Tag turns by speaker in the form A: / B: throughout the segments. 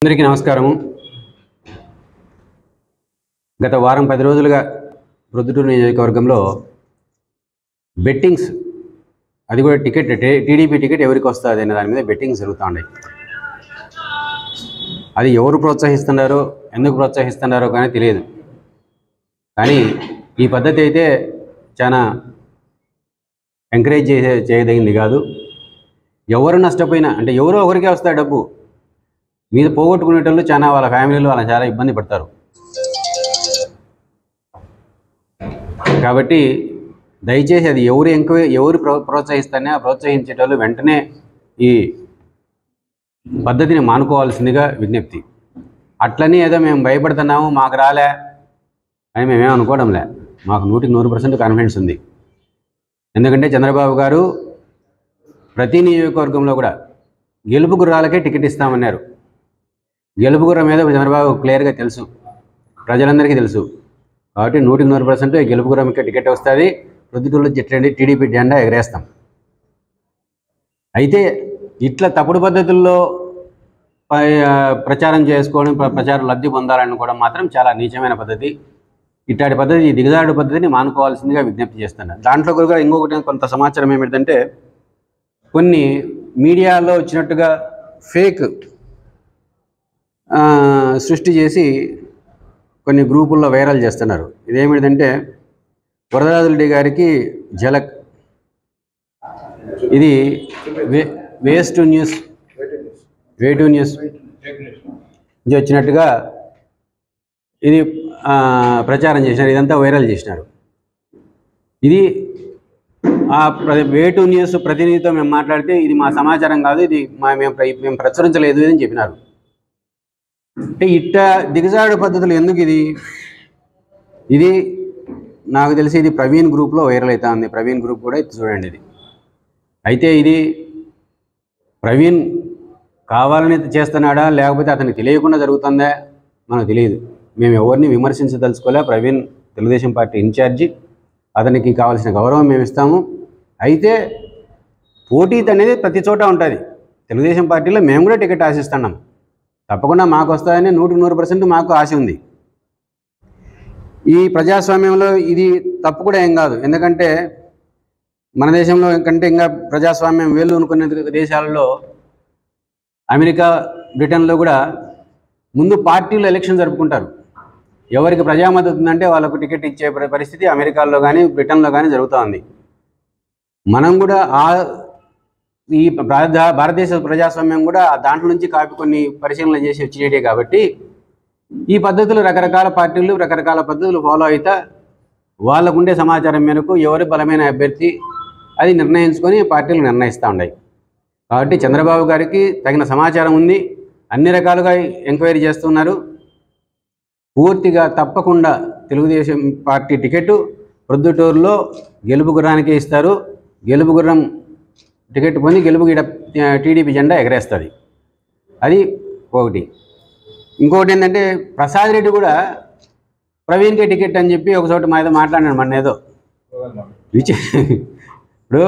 A: అందరికీ నమస్కారము. గత వారం 10 రోజులుగా ప్రొద్దుటూరు నియోజకవర్గంలో బెట్టింగ్స్, అది కూడా టికెట్ టీడీపీ టికెట్ ఎవరికి వస్తుంది అనే దాని మీద బెట్టింగ్స్ జరుగుతూ ఉన్నాయి. అది ఎవరు ప్రోత్సహిస్తున్నారో, ఎందుకు ప్రోత్సహిస్తున్నారో కానీ తెలియదు. కానీ ఈ పద్ధతి అయితే చాలా ఎంకరేజ్ చేయదగింది కాదు. ఎవరు నష్టపోయినా, అంటే ఎవరో ఒకరికే వస్తాయి డబ్బు, మీద పోగొట్టుకునేటోళ్ళు చాలా, వాళ్ళ ఫ్యామిలీలో వాళ్ళ చాలా ఇబ్బంది పడతారు. కాబట్టి దయచేసి అది ఎవరు ప్రోత్సహిస్తానే ఆ ప్రోత్సహించేటోళ్ళు వెంటనే ఈ పద్ధతిని మానుకోవాల్సిందిగా విజ్ఞప్తి. అట్లని ఏదో మేము భయపడుతున్నాము, మాకు రాలే అని మేమేం అనుకోవడంలే. మాకు 100% కాన్ఫిడెన్స్ ఉంది. ఎందుకంటే చంద్రబాబు గారు ప్రతి నియోజకవర్గంలో కూడా గెలుపు గుర్రాలకే టికెట్ ఇస్తామన్నారు. గెలుపు గుర్రం మీద చంద్రబాబు క్లియర్గా తెలుసు, ప్రజలందరికీ తెలుసు. కాబట్టి 100% గెలుపు గుర్రంకే టికెట్ వస్తుంది. ప్రొద్దుటూరులో టీడీపీ జెండా ఎగరేస్తాం. అయితే ఇట్లా తప్పుడు పద్ధతుల్లో ప్రచారం చేసుకోవడం, ప్రచారం లబ్ధి పొందాలనుకోవడం మాత్రం చాలా నీచమైన పద్ధతి. ఇట్లాంటి పద్ధతి, ఈ దిగజారుడు పద్ధతిని మానుకోవాల్సిందిగా విజ్ఞప్తి చేస్తున్నారు. దాంట్లో కూడా ఇంకొకటి కొంత సమాచారం ఏమిటంటే, కొన్ని మీడియాలో వచ్చినట్టుగా ఫేక్ సృష్టి చేసి కొన్ని గ్రూపుల్లో వైరల్ చేస్తున్నారు. ఇదేమిటంటే వరదరాజురెడ్డి గారికి ఝలక్, ఇది వేటు న్యూస్ ఇది వచ్చినట్టుగా ఇది ప్రచారం చేసినారు. ఇదంతా వైరల్ చేసినారు. ఇది వేటు న్యూస్ ప్రతినిధితో మేము మాట్లాడితే ఇది మా సమాచారం కాదు, ఇది మేము ప్రచురించలేదు అని చెప్పినారు. అంటే ఇట్ట దిగజారుడు పద్ధతులు ఎందుకు? ఇది నాకు తెలిసి ఇది ప్రవీణ్ గ్రూప్లో వైరల్ అవుతా ఉంది. ప్రవీణ్ గ్రూప్ కూడా ఇది చూడండి. ఇది అయితే ఇది ప్రవీణ్ కావాలని చేస్తున్నాడా, లేకపోతే అతనికి తెలియకుండా జరుగుతుందా మనకు తెలియదు. మేము ఎవరిని విమర్శించదలుచుకోలే. ప్రవీణ్ తెలుగుదేశం పార్టీ ఇన్ఛార్జి, అతనికి కావాల్సిన గౌరవం మేము ఇస్తాము. అయితే పోటీ అనేది ప్రతి చోట ఉంటుంది. తెలుగుదేశం పార్టీలో మేము కూడా టికెట్ ఆశిస్తున్నాం. తప్పకుండా మాకు వస్తాయని 100% మాకు ఆశ ఉంది. ఈ ప్రజాస్వామ్యంలో ఇది తప్పు కూడా ఏం కాదు. ఎందుకంటే మన దేశంలో కంటే ఇంకా ప్రజాస్వామ్యం వేలు అనుకునే దేశాలలో, అమెరికా, బ్రిటన్లో కూడా ముందు పార్టీలు ఎలక్షన్ జరుపుకుంటారు. ఎవరికి ప్రజా మద్దతు ఉందంటే వాళ్ళకు టికెట్ ఇచ్చే పరిస్థితి అమెరికాలో కానీ బ్రిటన్లో కానీ జరుగుతూ ఉంది. మనం కూడా ఈ భారతదేశ ప్రజాస్వామ్యం కూడా దాంట్లో నుంచి కొన్ని పరిశీలన చేసి వచ్చినట్టే. కాబట్టి ఈ పద్ధతులు రకరకాల పార్టీలు రకరకాల పద్ధతులు ఫాలో అవుతా వాళ్ళకుండే సమాచారం మేరకు ఎవరు బలమైన అభ్యర్థి అది నిర్ణయించుకొని పార్టీలు నిర్ణయిస్తూ ఉన్నాయి. కాబట్టి చంద్రబాబు గారికి తగిన సమాచారం ఉంది, అన్ని రకాలుగా ఎంక్వైరీ చేస్తున్నారు. పూర్తిగా తప్పకుండా తెలుగుదేశం పార్టీ టికెట్ ప్రొద్దుటూరులో గెలుపు గుర్రానికే ఇస్తారు. గెలుపు గుర్రం టికెట్ పొంది గెలుపు టీడీపీ జెండా ఎగరేస్తుంది. అది ఒకటి. ఇంకొకటి ఏంటంటే, ప్రసాద్ రెడ్డి కూడా ప్రవీణ్కే టికెట్ అని చెప్పి ఒక చోట మాట్లాడినాడు. మన ఏదో ఇప్పుడు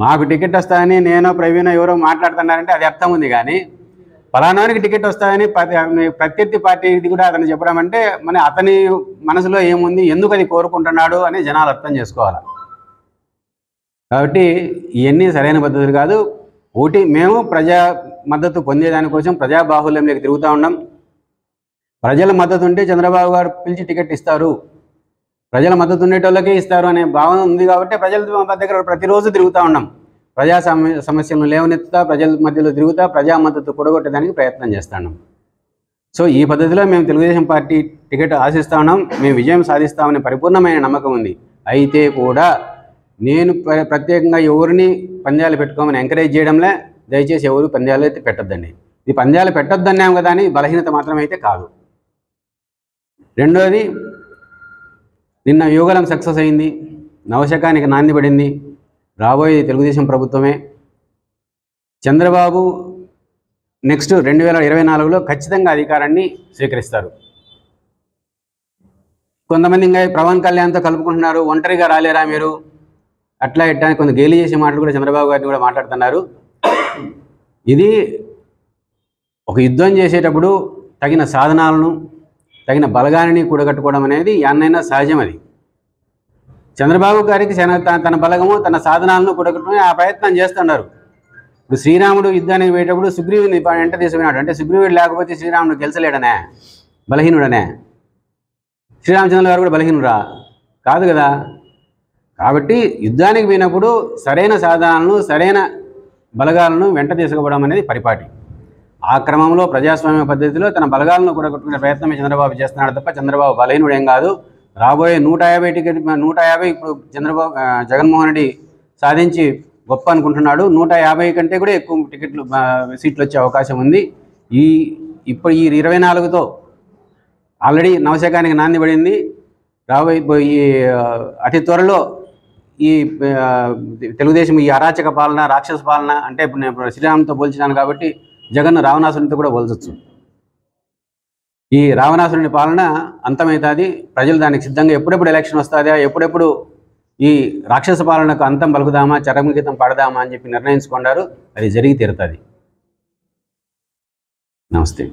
A: మాకు టికెట్ వస్తాయని నేను ప్రవీణ ఎవరో మాట్లాడుతున్నారంటే అది అర్థం ఉంది. కానీ ఫలానానికి టికెట్ వస్తాయని ప్రత్యర్థి పార్టీది కూడా అతను చెప్పడం అంటే అతని మనసులో ఏముంది, ఎందుకు అది కోరుకుంటున్నాడు అని జనాలు అర్థం చేసుకోవాలి. కాబట్టి ఇవన్నీ సరైన పద్ధతులు కాదు. ఒకటి, మేము ప్రజా మద్దతు పొందేదానికోసం ప్రజా బాహుల్యంలోకి తిరుగుతూ ఉన్నాం. ప్రజల మద్దతు ఉంటే చంద్రబాబు గారు పిలిచి టికెట్ ఇస్తారు, ప్రజల మద్దతు ఉండేటోళ్ళకే ఇస్తారు అనే భావన ఉంది. కాబట్టి ప్రజల దగ్గర ప్రతిరోజు తిరుగుతూ ఉన్నాం. ప్రజా సమస్యలను లేవనెత్తుతా, ప్రజల మధ్యలో తిరుగుతా, ప్రజా మద్దతు కూడగొట్టడానికి ప్రయత్నం చేస్తున్నాం. సో ఈ పద్ధతిలో మేము తెలుగుదేశం పార్టీ టికెట్ ఆశిస్తూ ఉన్నాం. మేము విజయం సాధిస్తామనే పరిపూర్ణమైన నమ్మకం ఉంది. అయితే కూడా నేను ప్రత్యేకంగా ఎవరిని పంద్యాలు పెట్టుకోమని ఎంకరేజ్ చేయడంలే. దయచేసి ఎవరు పంద్యాలు అయితే పెట్టొద్దండి. ఇది పంద్యాలు పెట్టొద్దన్నాం కదా అని బలహీనత మాత్రమే అయితే కాదు. రెండోది, నిన్న యువగలం సక్సెస్ అయింది, నవశకానికి నాంది పడింది. రాబోయేది తెలుగుదేశం ప్రభుత్వమే. చంద్రబాబు నెక్స్ట్ 2024లో ఖచ్చితంగా అధికారాన్ని స్వీకరిస్తారు. కొంతమంది ఇంకా పవన్ కళ్యాణ్తో కలుపుకుంటున్నారు, ఒంటరిగా రాలేరా మీరు, అట్లా ఇట్లా కొంత గేలి చేసే మాటలు కూడా చంద్రబాబు గారిని కూడా మాట్లాడుతున్నారు. ఇది ఒక యుద్ధం చేసేటప్పుడు తగిన సాధనాలను తగిన బలగాన్ని కూడగట్టుకోవడం అనేది యాన్నైనా సహజం. అది చంద్రబాబు గారికి తన బలగము తన సాధనాలను కూడగట్టుకుని ఆ ప్రయత్నం చేస్తున్నారు. ఇప్పుడు శ్రీరాముడు యుద్ధానికి పోయేటప్పుడు సుగ్రీవుని వెంట తీసుకున్నాడు. అంటే సుగ్రీవుడు లేకపోతే శ్రీరాముడు గెలిచలేడనే, బలహీనుడనే. శ్రీరామచంద్రుల గారు కూడా బలహీనుడా? కాదు కదా. కాబట్టి యుద్ధానికి పోయినప్పుడు సరైన సాధనాలను సరైన బలగాలను వెంట తీసుకుపోవడం అనేది పరిపాటి. ఆ క్రమంలో ప్రజాస్వామ్య పద్ధతిలో తన బలగాలను కూడా కొట్టుకునే ప్రయత్నమే చంద్రబాబు చేస్తున్నాడు తప్ప చంద్రబాబు బలహీనుడేం కాదు. రాబోయే 150 ఇప్పుడు జగన్మోహన్ రెడ్డి సాధించి గొప్ప అనుకుంటున్నాడు. 150 కంటే కూడా ఎక్కువ సీట్లు వచ్చే అవకాశం ఉంది. ఇప్పుడు ఈ 24తో ఆల్రెడీ నవశకానికి నాంది పడింది. రాబోయే అతి త్వరలో ఈ తెలుగుదేశం ఈ అరాచక పాలన, రాక్షస పాలన, అంటే ఇప్పుడు నేను శ్రీరాముతో పోల్చినాను కాబట్టి జగన్ రావణాసురునితో కూడా పోల్చొచ్చు. ఈ రావణాసురుని పాలన అంతమవుతుంది. ప్రజలు దానికి సిద్ధంగా ఎప్పుడెప్పుడు ఎలక్షన్ వస్తుందా, ఎప్పుడెప్పుడు ఈ రాక్షస పాలనకు అంతం పలుకుదామా, చరమగీతం పడదామా అని చెప్పి నిర్ణయించుకున్నారు. అది జరిగి తీరుతుంది. నమస్తే.